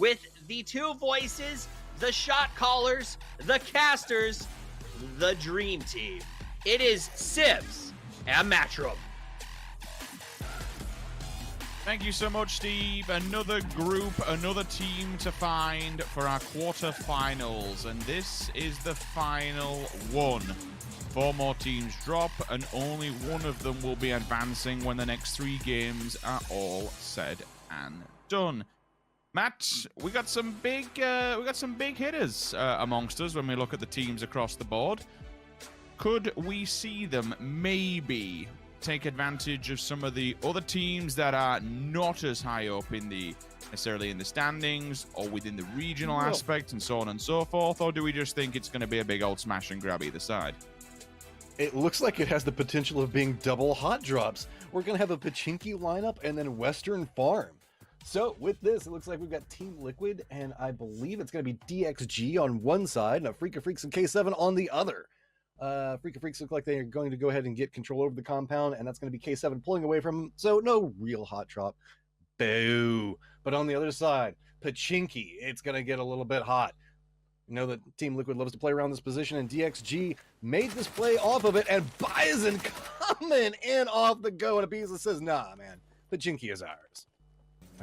with the two voices, the shot callers, the casters, the dream team. It is Sibs and Matchroom. Thank you so much, Steve. Another group, another team to find for our quarterfinals. And this is the final one. 4 more teams drop, and only one of them will be advancing when the next 3 games are all said and done. Matt, we got some big hitters amongst us when we look at the teams across the board. Could we see them maybe take advantage of some of the other teams that are not as high up in the necessarily in the standings or within the regional aspect and so on and so forth? Or do we just think it's going to be a big old smash and grab either side? It looks like it has the potential of being double hot drops. We're going to have a Pachinki lineup and then Western Farm. So with this, it looks like we've got Team Liquid, and I believe it's going to be DXG on one side and a Freaka Freaks and K7 on the other. Freaka Freaks look like they're going to go ahead and get control over the compound, and that's going to be K7 pulling away from them, so no real hot drop. Boo. But on the other side, Pachinki, it's going to get a little bit hot. You know that Team Liquid loves to play around this position, and DXG made this play off of it, and Bison coming in off the go, and a piece that says, nah, man, Pachinki is ours.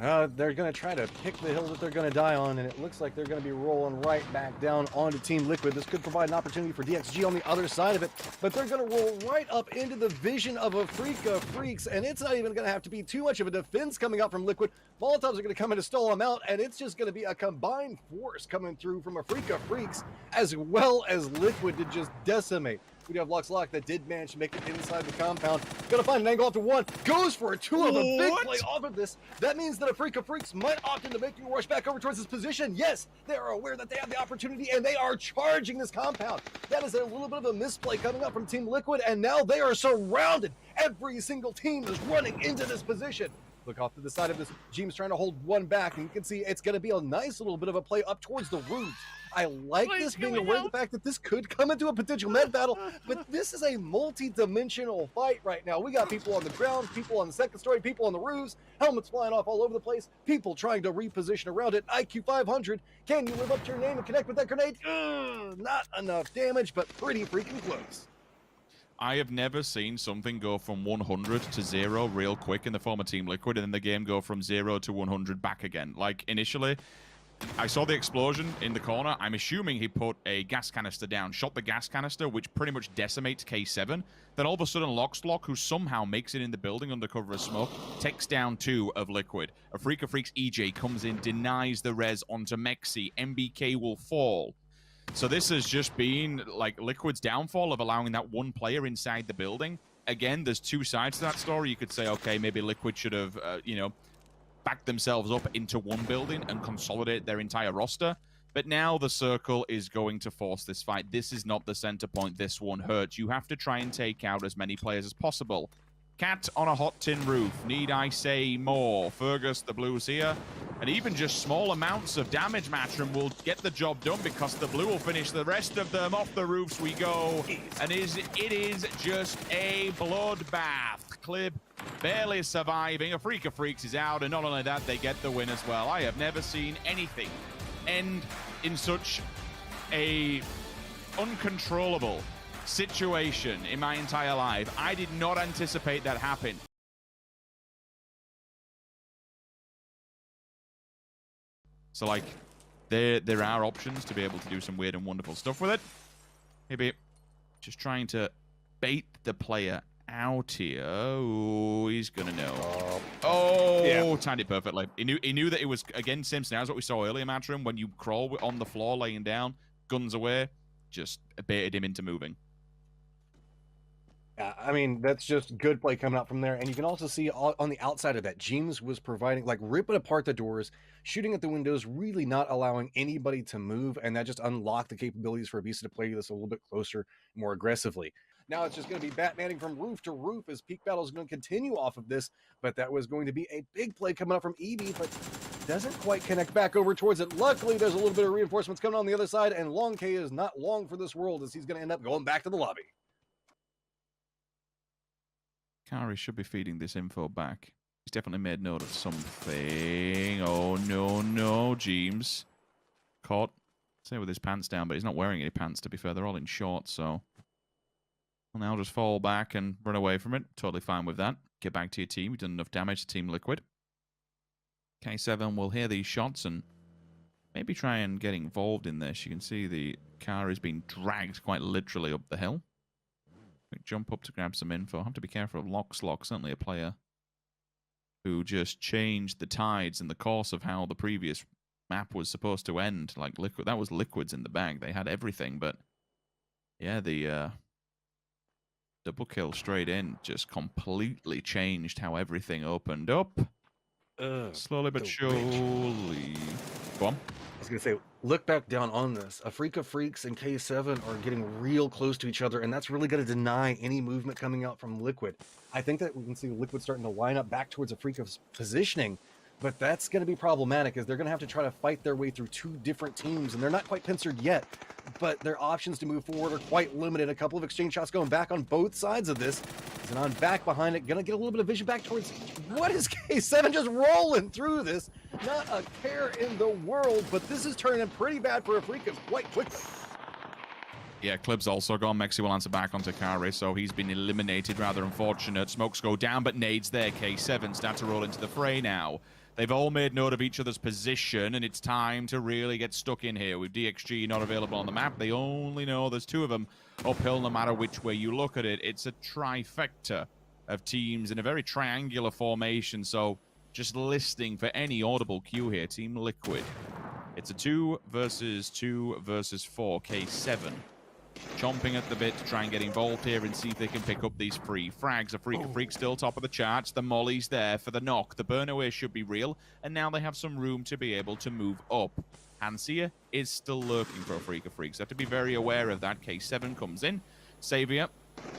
They're going to try to pick the hill that they're going to die on, and it looks like they're going to be rolling right back down onto Team Liquid. This could provide an opportunity for DXG on the other side of it, but they're going to roll right up into the vision of a Freaka Freaks, and it's not even going to have to be too much of a defense coming out from Liquid. Molotovs are going to come in to stall them out, and it's just going to be a combined force coming through from a Freaka Freaks, as well as Liquid to just decimate. We do have Luxlock that did manage to make it inside the compound. Gonna find an angle off to one. Goes for a 2 of a big play off of this. That means that a Freaka Freaks might opt into making a rush back over towards this position. Yes, they are aware that they have the opportunity, and they are charging this compound. That is a little bit of a misplay coming up from Team Liquid, and now they are surrounded. Every single team is running into this position. Look off to the side of this. Jeem's trying to hold one back, and you can see it's going to be a nice little bit of a play up towards the roofs. I like this being aware of the fact that this could come into a potential med battle, but this is a multi-dimensional fight right now. We got people on the ground, people on the second story, people on the roofs, helmets flying off all over the place, people trying to reposition around it. IQ 500, can you live up to your name and connect with that grenade? Not enough damage, but pretty freaking close. I have never seen something go from 100 to 0 real quick in the former Team Liquid, and then the game go from 0 to 100 back again. Like, initially, I saw the explosion in the corner. I'm assuming he put a gas canister down, shot the gas canister, which pretty much decimates K7. Then all of a sudden, Lockslock, who somehow makes it in the building under cover of smoke, takes down 2 of Liquid. A Freaka Freaks EJ comes in, denies the res onto Mexi. MBK will fall. So this has just been like Liquid's downfall of allowing that one player inside the building. Again, there's 2 sides to that story. You could say, okay, maybe Liquid should have, backed themselves up into one building and consolidate their entire roster. But now the circle is going to force this fight. This is not the center point. This one hurts. You have to try and take out as many players as possible. Cat on a hot tin roof. Need I say more? Fergus, the blues here. And even just small amounts of damage, Matchroom will get the job done because the blue will finish the rest of them. Off the roofs we go. And it is just a bloodbath. Clip barely surviving. A Freaka Freaks is out, and not only that, they get the win as well. I have never seen anything end in such a uncontrollable situation in my entire life. I did not anticipate that happen. So, like, there are options to be able to do some weird and wonderful stuff with it. Maybe just trying to bait the player out here. Oh, he's gonna know. Oh, yeah. Timed it perfectly. He knew that it was, again, Simpson. That's what we saw earlier, Matchroom. When you crawl on the floor, laying down, guns away, just baited him into moving. Yeah, I mean, that's just good play coming out from there. And you can also see on the outside of that, Jeems was providing, like, ripping apart the doors, shooting at the windows, really not allowing anybody to move. And that just unlocked the capabilities for Abisa to play this a little bit closer, more aggressively. Now it's just going to be Batmaning from roof to roof as Peak Battle is going to continue off of this. But that was going to be a big play coming up from Evie, but doesn't quite connect back over towards it. Luckily, there's a little bit of reinforcements coming on the other side, and Long K is not long for this world as he's going to end up going back to the lobby. Kari should be feeding this info back. He's definitely made note of something. Oh, no, no. James. Caught. Say with his pants down, but he's not wearing any pants, to be fair. They're all in shorts, so... Well, now just fall back and run away from it. Totally fine with that. Get back to your team. You've done enough damage to Team Liquid. K7 will hear these shots and maybe try and get involved in this. You can see the car is being dragged quite literally up the hill. Quick jump up to grab some info. Have to be careful of Lockslock. Certainly a player who just changed the tides in the course of how the previous map was supposed to end. Like Liquid, that was Liquids in the bag. They had everything, but yeah, the double kill straight in just completely changed how everything opened up. Slowly but surely. Go on. I was going to say, look back down on this. Afrika Freaks and K7 are getting real close to each other, and that's really going to deny any movement coming out from Liquid. I think that we can see Liquid starting to line up back towards Afrika's positioning, but that's going to be problematic as they're going to have to try to fight their way through two different teams, and they're not quite pincered yet, but their options to move forward are quite limited. A couple of exchange shots going back on both sides of this. Xenon back behind it, gonna get a little bit of vision back towards... What is K7 just rolling through this? Not a care in the world, but this is turning pretty bad for Afrika quite quickly. Yeah, Clib's also gone. Mexi will answer back onto Kari, so he's been eliminated. Rather unfortunate. Smokes go down, but nades there. K7 start to roll into the fray now. They've all made note of each other's position, and it's time to really get stuck in here. With DXG not available on the map, they only know there's two of them uphill no matter which way you look at it. It's a trifecta of teams in a very triangular formation, so just listening for any audible cue here. Team Liquid. It's a 2 versus 2 versus 4. K7 chomping at the bit to try and get involved here and see if they can pick up these free frags. Afrika Freak still top of the charts. The molly's there for the knock. The burn away should be real, and now they have some room to be able to move up. Hansia is still lurking for Afrika Freaks. They have to be very aware of that. K7 comes in. Savior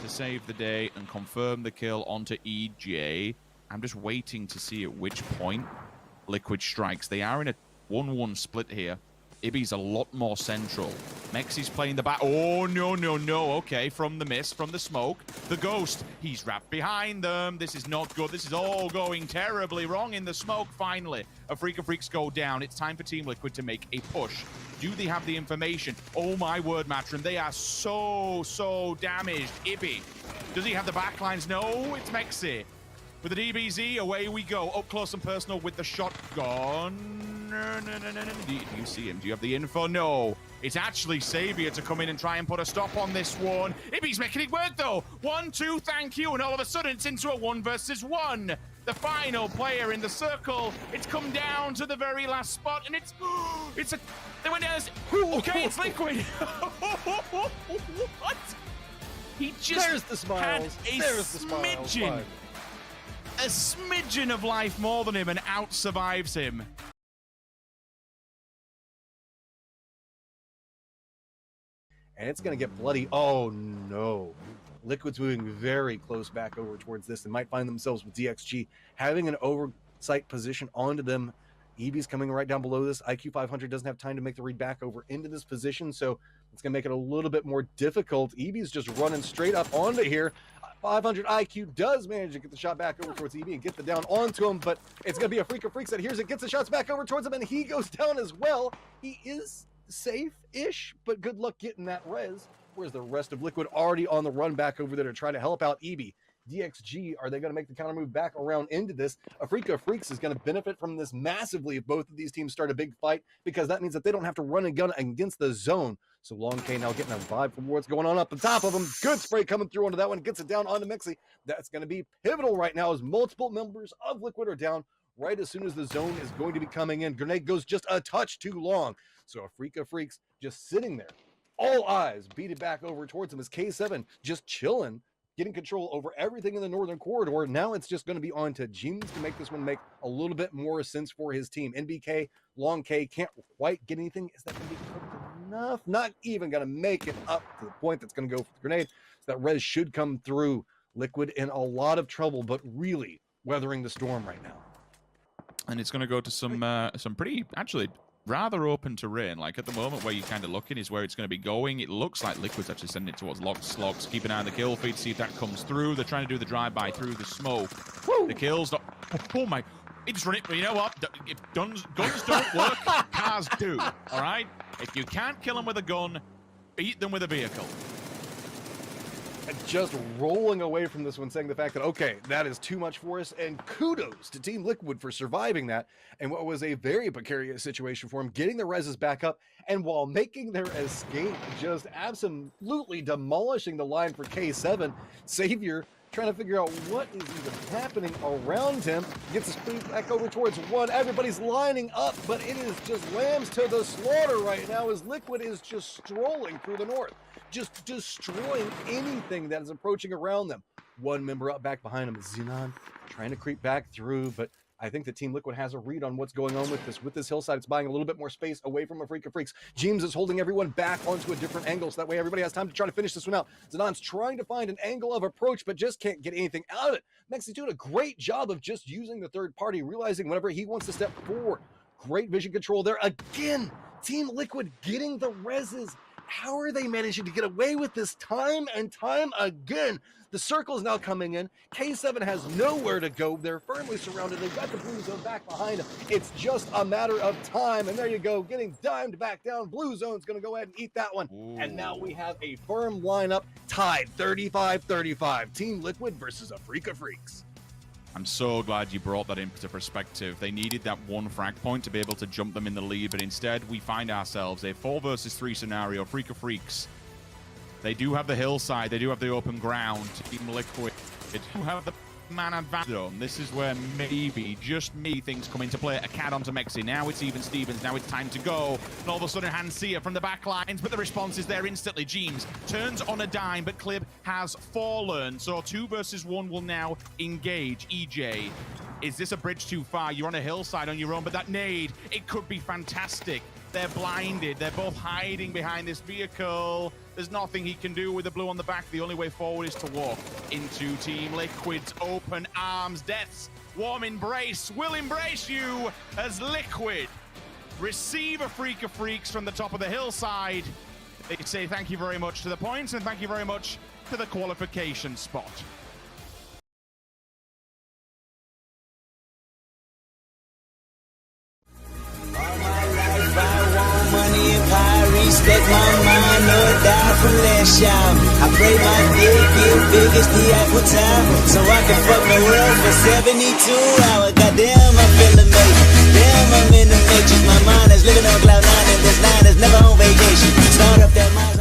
to save the day and confirm the kill onto EJ. I'm just waiting to see at which point Liquid strikes. They are in a 1-1 split here. Ibby's a lot more central. Mexi's playing the back. Oh, no, no, no. Okay, from the mist, from the smoke. The Ghost, he's wrapped behind them. This is not good. This is all going terribly wrong in the smoke, finally. Afrika Freaks go down. It's time for Team Liquid to make a push. Do they have the information? Oh, my word, Matron. They are so damaged. Ibby, does he have the backlines? No, it's Mexi. With the DBZ, away we go. Up close and personal with the shotgun. No. Do you see him? Do you have the info? No. It's actually Savior to come in and try and put a stop on this one. Ibby's making it work, though. 1, 2, thank you. And all of a sudden, it's into a 1 versus 1. The final player in the circle. It's come down to the very last spot, and it's a... They went down... Okay, it's Liquid. What? He just There's the smiles. had a There's the smidgen. A smidgen of life more than him and out-survives him. And it's going to get bloody. Oh, no. Liquid's moving very close back over towards this and might find themselves with DXG having an oversight position onto them. EB's coming right down below this. IQ 500 doesn't have time to make the read back over into this position, so it's going to make it a little bit more difficult. EB's just running straight up onto here. 500 IQ does manage to get the shot back over towards EB and get the down onto him, but it's going to be Afrika Freaks that hears it, gets the shots back over towards him, and he goes down as well. He is safe-ish, but good luck getting that res. Where's the rest of Liquid already on the run back over there to try to help out EB? DXG, are they going to make the counter move back around into this? Afrika Freaks is going to benefit from this massively if both of these teams start a big fight, because that means that they don't have to run a gun against the zone. So Long K now getting a vibe from what's going on up the top of him. Good spray coming through onto that one. Gets it down onto Mexi. That's going to be pivotal right now as multiple members of Liquid are down right as soon as the zone is going to be coming in. Grenade goes just a touch too long. So Afrika Freaks just sitting there. All eyes beat back over towards him as K7 just chilling, getting control over everything in the northern corridor. Now it's just going to be on to James to make this one make a little bit more sense for his team. NBK, Long K can't quite get anything. Is that going to be enough? Not even going to make it up to the point that's going to go for the grenade. So that res should come through. Liquid in a lot of trouble, but really weathering the storm right now. And it's going to go to some pretty, actually, rather open terrain. Like at the moment where you're kind of looking is where it's going to be going. It looks like Liquid's actually sending it towards Slogs. Keep an eye on the kill feed, see if that comes through. They're trying to do the drive-by through the smoke. Woo! The kills. Oh my. He just run it. You know what? If guns don't work, cars do. All right? If you can't kill them with a gun, beat them with a vehicle. Just rolling away from this one, saying the fact that, okay, that is too much for us, and kudos to Team Liquid for surviving that, and what was a very precarious situation for him, getting the reses back up, and while making their escape, just absolutely demolishing the line for K7. Savior trying to figure out what is even happening around him, gets his feet back over towards one. Everybody's lining up, but it is just lambs to the slaughter right now as Liquid is just strolling through the north, just destroying anything that is approaching around them. One member up back behind him is Xenon, trying to creep back through, but I think that Team Liquid has a read on what's going on with this. With this hillside, it's buying a little bit more space away from a Freak of Freaks. James is holding everyone back onto a different angle, so that way everybody has time to try to finish this one out. Xenon's trying to find an angle of approach, but just can't get anything out of it. Mexy's doing a great job of just using the third party, realizing whenever he wants to step forward. Great vision control there. Again, Team Liquid getting the reses. How are they managing to get away with this time and time again? The circle is now coming in. K7 has nowhere to go. They're firmly surrounded. They've got the blue zone back behind them. It's just a matter of time. And there you go, getting dimed back down. Blue zone's going to go ahead and eat that one. Ooh. And now we have a firm lineup tied 35-35. Team Liquid versus a Freak of Freaks. I'm so glad you brought that into perspective. They needed that one frag point to be able to jump them in the lead, but instead we find ourselves a 4 versus 3 scenario. Freak of Freaks. They do have the hillside. They do have the open ground. Team Liquid. They do have the man advantage. This is where maybe, just me, things come into play. A cat onto Mexy. Now it's even Stevens. Now it's time to go. And all of a sudden, Hansia from the back lines, but the response is there instantly. James turns on a dime, but Clib has fallen. So 2 versus 1 will now engage. EJ, is this a bridge too far? You're on a hillside on your own, but that nade, it could be fantastic. They're blinded. They're both hiding behind this vehicle. There's nothing he can do with the blue on the back. The only way forward is to walk into Team Liquid's open arms. Death's warm embrace will embrace you as Liquid receive a Freak of Freaks from the top of the hillside. They say thank you very much to the points and thank you very much to the qualification spot. Respect my mind, no die from last time. I pray my dick get big as the Eiffel Tower, so I can fuck the world for 72 hours. Goddamn, I feel amazing. Damn, I'm in the matrix. My mind is living on cloud 9, and this 9 is never on vacation. Start up that mind.